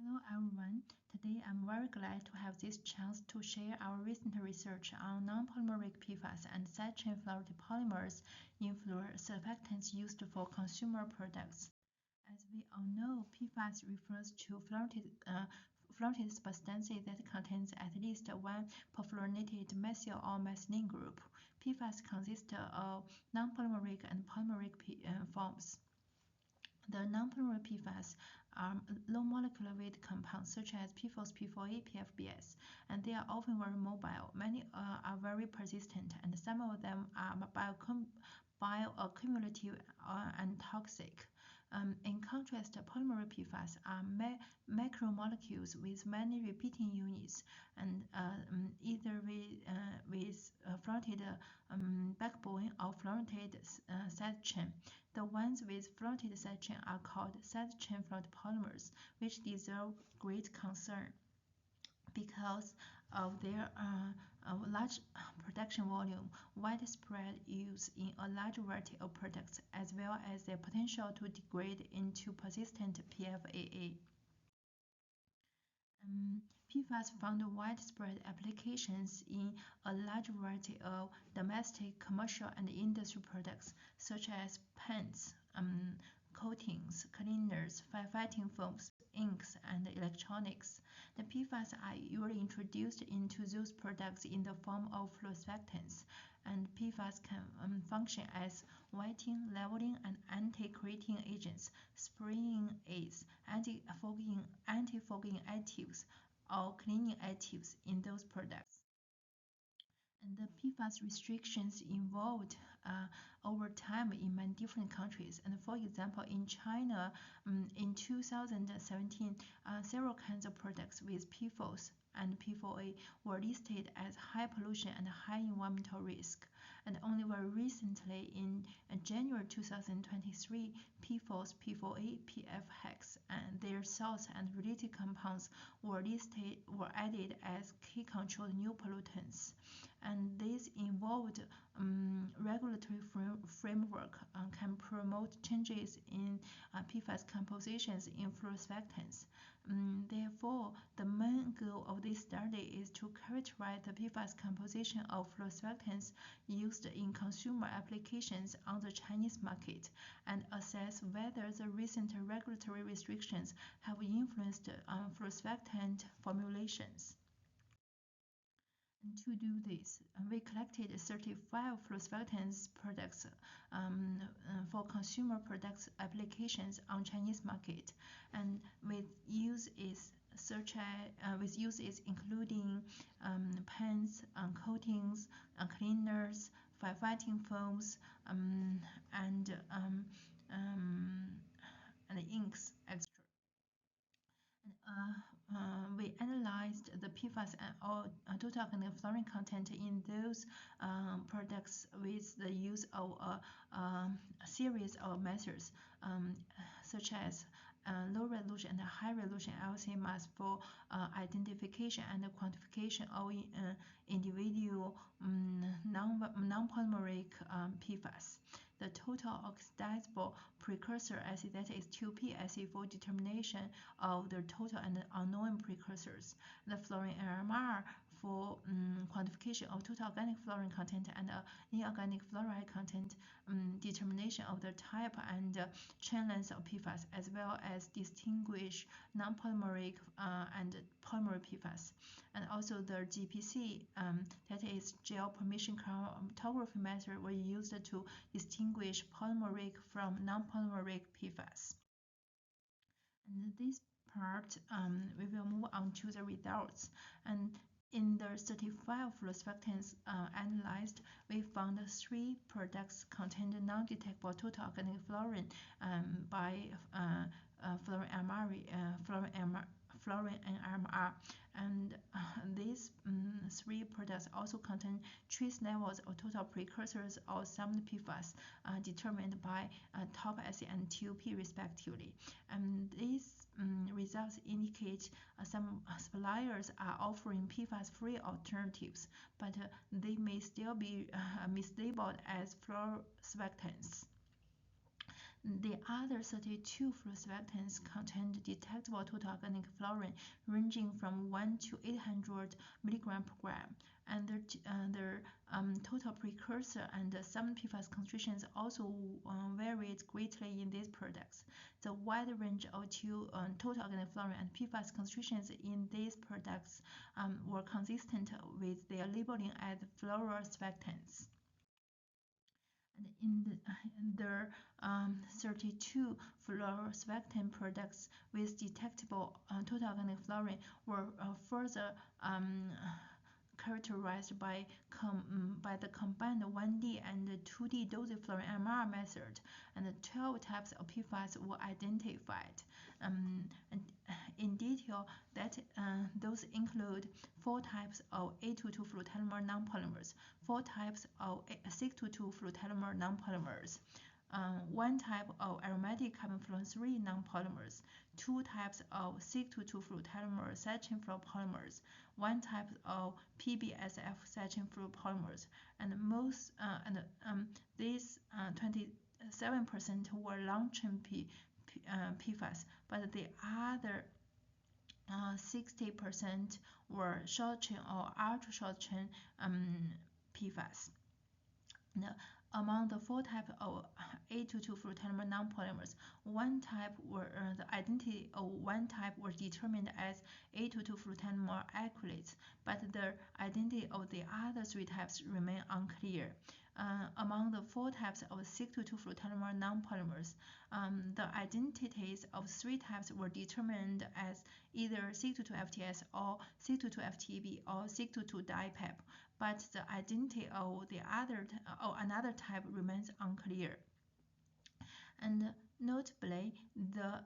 Hello everyone. Today I'm very glad to have this chance to share our recent research on non-polymeric PFAS and side-chain fluoride polymers in fluorosurfactants used for consumer products. As we all know, PFAS refers to fluorinated substances that contains at least one perfluorinated methyl or methylene group. PFAS consist of non-polymeric and polymeric forms. The non-polymeric PFAS are low molecular weight compounds such as PFOS, P4A, PFBS, and they are often very mobile. Many are very persistent, and some of them are bioaccumulative and toxic. In contrast, polymeric PFAS are macromolecules with many repeating units, and either with fluorinated backbone or fluorinated side chain. The ones with fluorinated side chain are called side chain fluoride polymers, which deserve great concern because of their large production volume, widespread use in a large variety of products, as well as their potential to degrade into persistent PFAS. PFAS found widespread applications in a large variety of domestic, commercial, and industrial products, such as paints, coatings, cleaners, firefighting foams, inks, and electronics. The PFAS are usually introduced into those products in the form of fluorosurfactants, and PFAS can function as wetting, leveling, and anti-creating agents, spraying aids, anti-fogging additives, or cleaning additives in those products. And the PFAS restrictions evolved over time in many different countries. And for example, in China, in 2017, several kinds of products with PFOS and P4A were listed as high pollution and high environmental risk. And only very recently, in January 2023, PFOS, P4A, PFAS, and their salts and related compounds were added as key controlled new pollutants. And this involved regulatory framework can promote changes in PFAS compositions in fluorosurfactants. Therefore, the main goal of this study is to characterize the PFAS composition of fluorosurfactants used in consumer applications on the Chinese market and assess whether the recent regulatory restrictions have influenced fluorosurfactant formulations. And to do this, we collected 35 fluorosurfactants products for consumer products applications on Chinese market, and with uses including paints, coatings, cleaners, firefighting foams, and inks, etc. We analyzed the PFAS and total organic fluorine content in those products with the use of a series of methods, such as low resolution and high resolution LC mass for identification and quantification of individual non-polymeric PFAS. The total oxidizable precursor acid, that is 2P acid, for determination of the total and unknown precursors. The fluorine NMR for quantification of total organic fluorine content and inorganic fluoride content, determination of the type and chain length of PFAS, as well as distinguish non-polymeric and polymeric PFAS. And also the GPC, that is gel permission chromatography method, were used to distinguish polymeric from non-polymeric PFAS. And this part, we will move on to the results. And in the 35 fluorosurfactants analyzed, we found 3 products contained non-detectable total organic fluorine by fluorine NMR, and these 3 products also contain trace levels of total precursors of some PFAS determined by top acid and 2P respectively. And these results indicate some suppliers are offering PFAS-free alternatives, but they may still be mislabeled as fluorosurfactants. The other 32 fluorosurfactants contained detectable total organic fluorine ranging from 1 to 800 mg per gram, and their total precursor and some PFAS concentrations also varied greatly in these products. The wide range of total organic fluorine and PFAS concentrations in these products were consistent with their labeling as fluorosurfactants. And in the 32 fluorosurfactant products with detectable total organic fluorine were further characterized by the combined 1D and 2D dosage fluorine NMR method, and 12 types of PFAS were identified. And in detail, those include 4 types of A22 fluorotelomere nonpolymers, 4 types of 622 fluorotelomere nonpolymers, 1 type of aromatic carbon fluorine nonpolymers, 2 types of 622 fluorotelomere cychin fluoropolymers, 1 type of PBSF cychin fluoropolymers, and these 27% were long-chain PFAS, but the other 60% were short-chain or ultra-short-chain PFAS. Now, among the 4 types of A22 fluorotelomere nonpolymers, the identity of one type was determined as A22 fluorotelomere acrylates, but the identity of the other 3 types remain unclear. Among the 4 types of 622 fluorotelomere nonpolymers, the identities of 3 types were determined as either 622-FTS or 622-FTB or 622-DIPEP, but the identity of another type remains unclear. And notably, the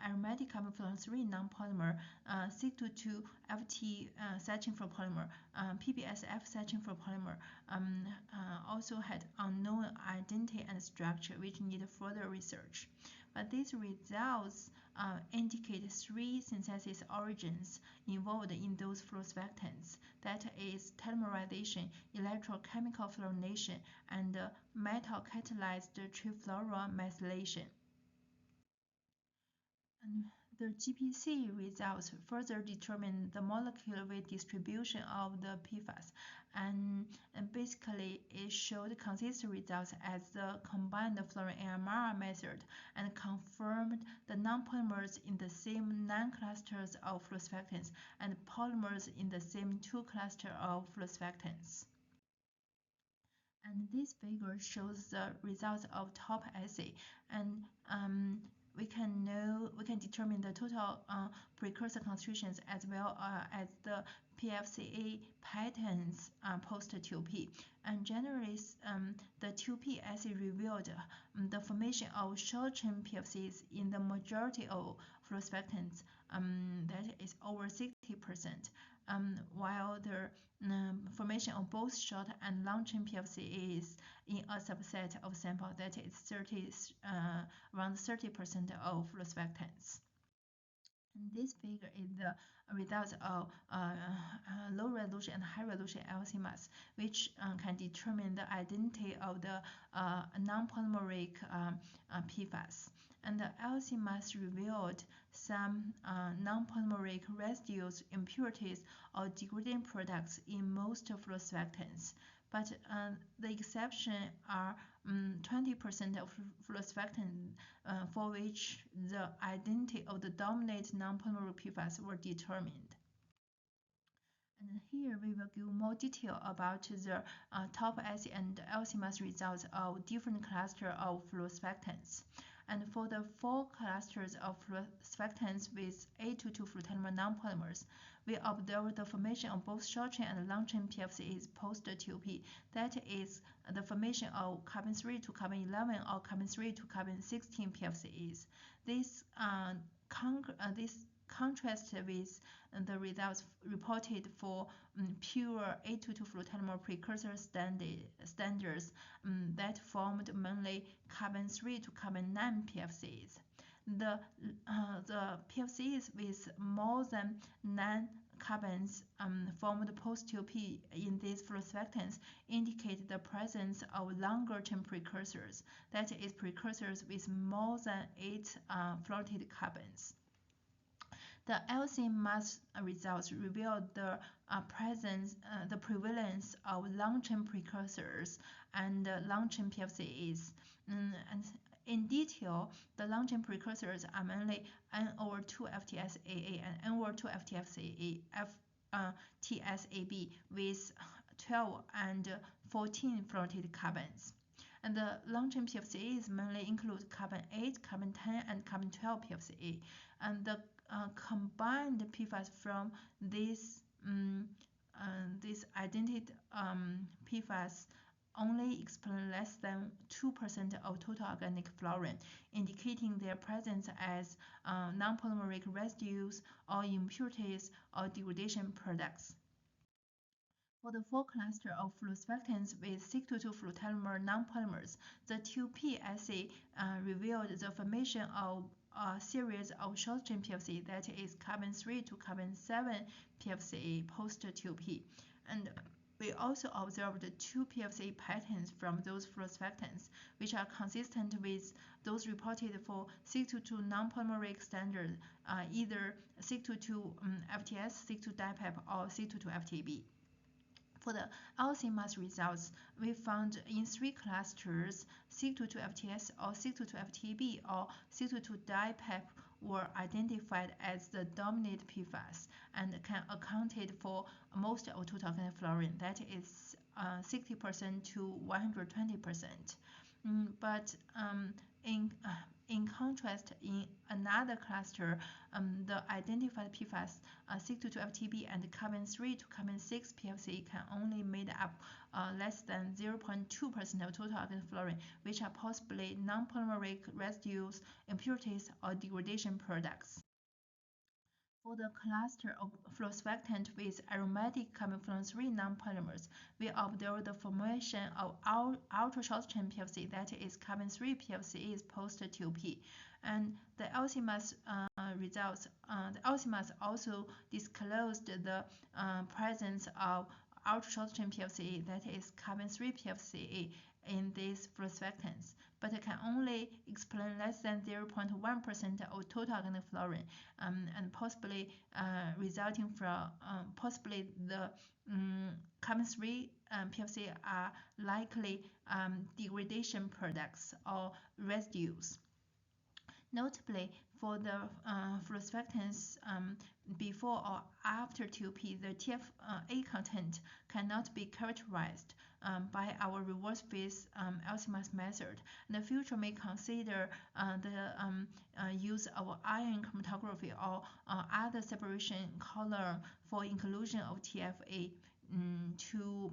aromatic carbon fluorine nonpolymer 622-FT cychin fluoropolymer, PBSF cychin fluoropolymer also had unknown identity and structure, which need further research. But these results indicate 3 synthesis origins involved in those fluorosurfactants, that is telomerization, electrochemical fluorination, and metal-catalyzed trifluoromethylation. And the GPC results further determine the molecular weight distribution of the PFAS, and basically it showed consistent results as the combined fluorine NMR method, and confirmed the nonpolymers in the same 9 clusters of fluorosurfactants and polymers in the same 2 clusters of fluorosurfactants. And this figure shows the results of top assay, and we can determine the total precursor concentrations as well as the PFCA patterns post-2P. And generally, the 2P assay revealed the formation of short-chain PFCs in the majority of fluorosurfactants, that is over 60%, while the formation of both short and long-chain PFCs in a subset of sample, that is around 30% of fluorosurfactants. And this figure is the results of low resolution and high resolution LC mass, which can determine the identity of the non-polymeric PFAS. And the LC mass revealed some non-polymeric residues, impurities, or degrading products in most fluorosurfactants. But the exception are 20% of fluorosurfactants for which the identity of the dominant non-polymeric PFAS were determined. And here we will give more detail about the top assay and LC mass results of different clusters of fluorosurfactants. And for the 4 clusters of fluorosurfactants with A22 fluorotelomere nonpolymers, we observed the formation of both short-chain and long-chain PFCs post-2P. That is the formation of carbon-3 to carbon-11 or carbon-3 to carbon-16 PFCs. This contrasts with the results reported for pure A22 fluorotelomere precursor standards that formed mainly carbon-3 to carbon-9 PFCs. The PFCs with more than 9 carbons formed post-TOP in these fluorosurfactants indicate the presence of longer-term precursors, that is, precursors with more than 8 fluorinated carbons. The LC mass results reveal the prevalence of long-chain precursors and long-chain PFCAs. And in detail, the long-chain precursors are mainly N-2-FTSAA and N-2-FTSAB with 12 and 14 fluorinated carbons. And the long-chain PFCAs mainly include carbon 8, carbon 10, and carbon 12 PFCA. And the combined PFAS from these identified PFAS only explain less than 2% of total organic fluorine, indicating their presence as non-polymeric residues or impurities or degradation products. For the 4 cluster of fluorosurfactants with 622-fluorotelmer nonpolymers, the TOP assay revealed the formation of a series of short-chain PFC, that is carbon 3 to carbon 7 PFCA post-TOP. And we also observed 2 PFCA patterns from those fluorosurfactants, which are consistent with those reported for 622 non-polymeric standard, either 622 FTS, 622 DIPEP, or 622 FTAB. For the LC mass results, we found in 3 clusters, 622 FTS or 622 FTAB or 622 DIPEP were identified as the dominant PFAS and can accounted for most of total organic fluorine, that is 60% to 120%. But in contrast, in another cluster, the identified PFAS 622 FTB and carbon 3 to carbon 6 PFC can only made up less than 0.2% of total organic fluorine, which are possibly non-polymeric residues, impurities, or degradation products. For the cluster of fluorosurfactant with aromatic carbonfluorine nonpolymers, we observed the formation of ultra-short-chain PFC, that is carbon 3 PFC is post-TOP. And the LC mass results, the LC mass also disclosed the presence of ultra-short-chain PFCA, that is carbon 3 PFCA, in these fluorosurfactants, but it can only explain less than 0.1% of total organic fluorine, and possibly resulting from possibly the carbon 3 PFC are likely degradation products or residues. Notably, for the fluorosurfactants before or after TOP, the TFA content cannot be characterized by our reverse phase LC mass method. In the future may consider the use of ion chromatography or other separation column for inclusion of TFA to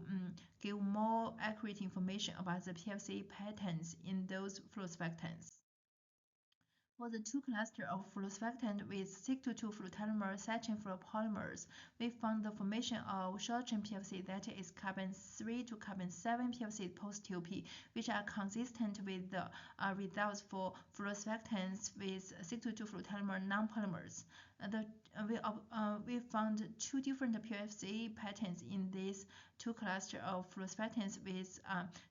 give more accurate information about the PFC patterns in those fluorosurfactants. For the 2 clusters of fluorosurfactant with 622 fluorotelmer saturating fluoropolymers, we found the formation of short-chain PFC, that is carbon 3 to carbon 7 PFC post-TOP, which are consistent with the results for fluorosurfactants with 622 fluorotelmer nonpolymers. We found 2 different PFC patterns in these 2 clusters of fluorosurfactants with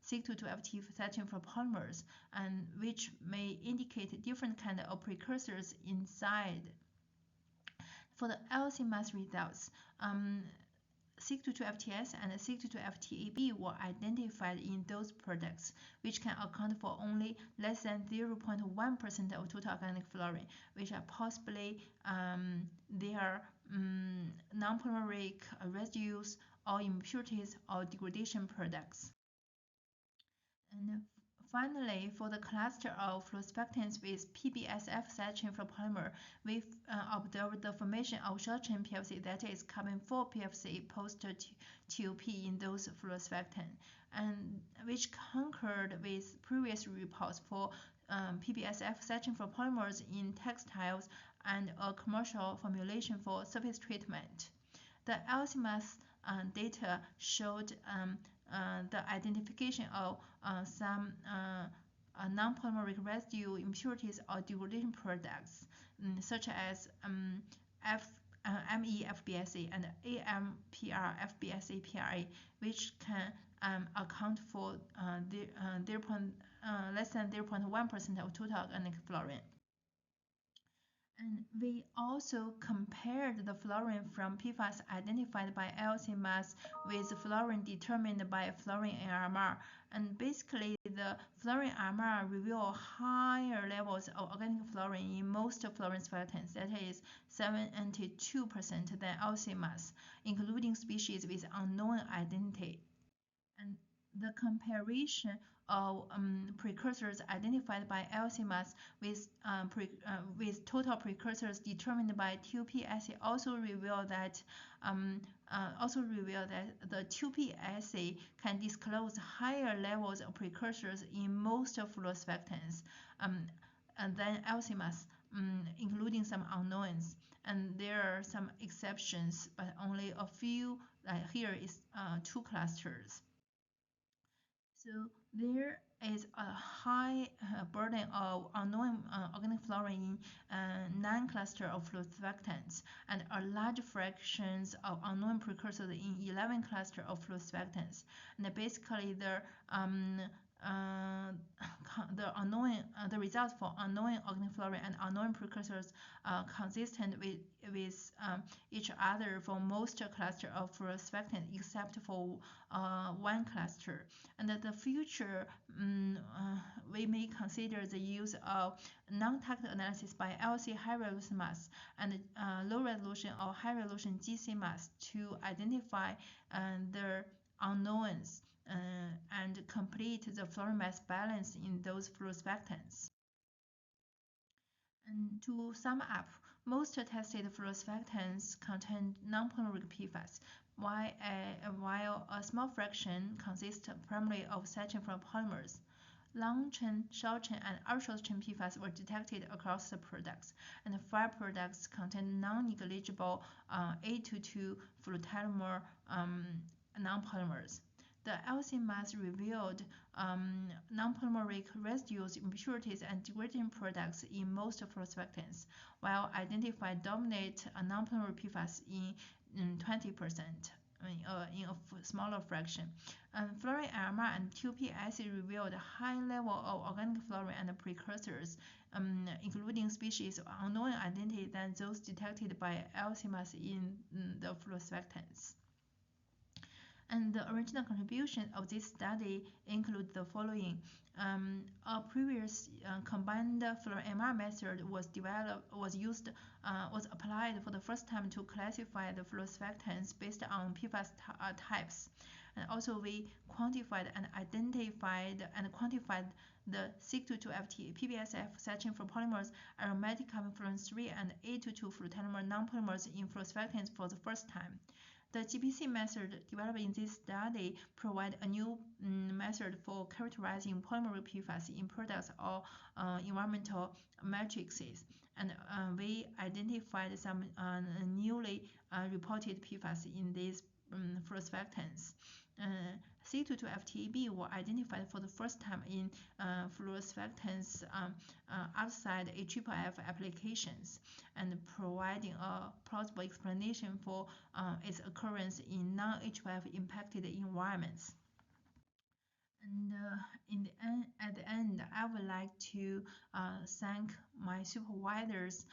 622 FT saturating fluoropolymers, and which may indicate different kind of precursors inside. For the LC mass results, 622 FTS and 622 FTAB were identified in those products, which can account for only less than 0.1% of total organic fluorine, which are possibly their non-polymeric residues or impurities or degradation products. And finally, for the cluster of fluorosurfactants with PBSF saturating fluoropolymer, we observed the formation of short-chain PFC, that is carbon 4 PFC post-TOP in those fluorosurfactants, and which concurred with previous reports for PBSF saturating fluoropolymers in textiles and a commercial formulation for surface treatment. The LC mass data showed the identification of some non-polymeric residue impurities or degradation products, such as MEFBSA and AMPR-FBSA-PRA, which can account for less than 0.1% of total organic fluorine. And we also compared the fluorine from PFAS identified by LC-mass with fluorine determined by fluorine NMR. And basically, the fluorine NMR reveal higher levels of organic fluorine in most fluorine surfactants, that is 72% than LC-mass, including species with unknown identity. And the comparison of precursors identified by LC-mass with total precursors determined by TUP assay also reveal that the TUP assay can disclose higher levels of precursors in most fluorosurfactants than LC-mass, including some unknowns. And there are some exceptions, but only a few. Here is 2 clusters. So there is a high burden of unknown organic fluorine in 9 clusters of fluorosurfactants, and a large fractions of unknown precursors in 11 clusters of fluorosurfactants. And basically, the results for unknown organic fluorine and unknown precursors are consistent with each other for most clusters of fluorosurfactants except for 1 cluster. And the future, we may consider the use of non-target analysis by LC high-resolution mass and low-resolution or high-resolution GC mass to identify the unknowns and complete the fluorine mass balance in those fluorosurfactants. And to sum up, most tested fluorosurfactants contain non-polymeric PFAS, while a small fraction consists primarily of saturated polymers. Long-chain, short-chain, and ultra-short-chain PFAS were detected across the products, and 5 products contain non-negligible A22 fluoropolymer non-polymers. The LC-mass revealed non-polymeric residues, impurities, and degrading products in most fluorosurfactants, while identified dominate non-polymeric PFAS in 20%. In a smaller fraction. Fluorine NMR and TUP assay revealed a high level of organic fluorine and precursors, including species of unknown identity than those detected by LC-mass in the fluorosurfactants. And the original contribution of this study include the following. A previous combined fluorine NMR method was applied for the first time to classify the fluorosurfactants based on PFAS types. And also we quantified and identified and quantified the SIG22FT, PBSF saturated fluoropolymers, aromatic carbon fluorine 3, and A22 fluoropolymer nonpolymers in fluorosurfactants for the first time. The GPC method developed in this study provide a new method for characterizing polymeric PFAS in products or environmental matrices. And we identified some newly reported PFAS in these fluorosurfactants. C22FTB were identified for the first time in fluorosurfactants outside HFF applications, and providing a plausible explanation for its occurrence in non-HFF impacted environments. And at the end, I would like to thank my supervisors,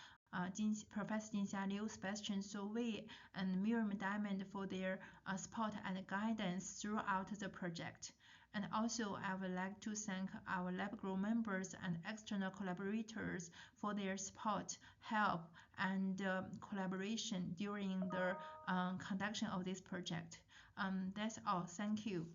Professor Jinxia Liu, Sebastian Sauvé, and Miriam Diamond for their support and guidance throughout the project. And also, I would like to thank our lab group members and external collaborators for their support, help, and collaboration during the conduction of this project. That's all. Thank you.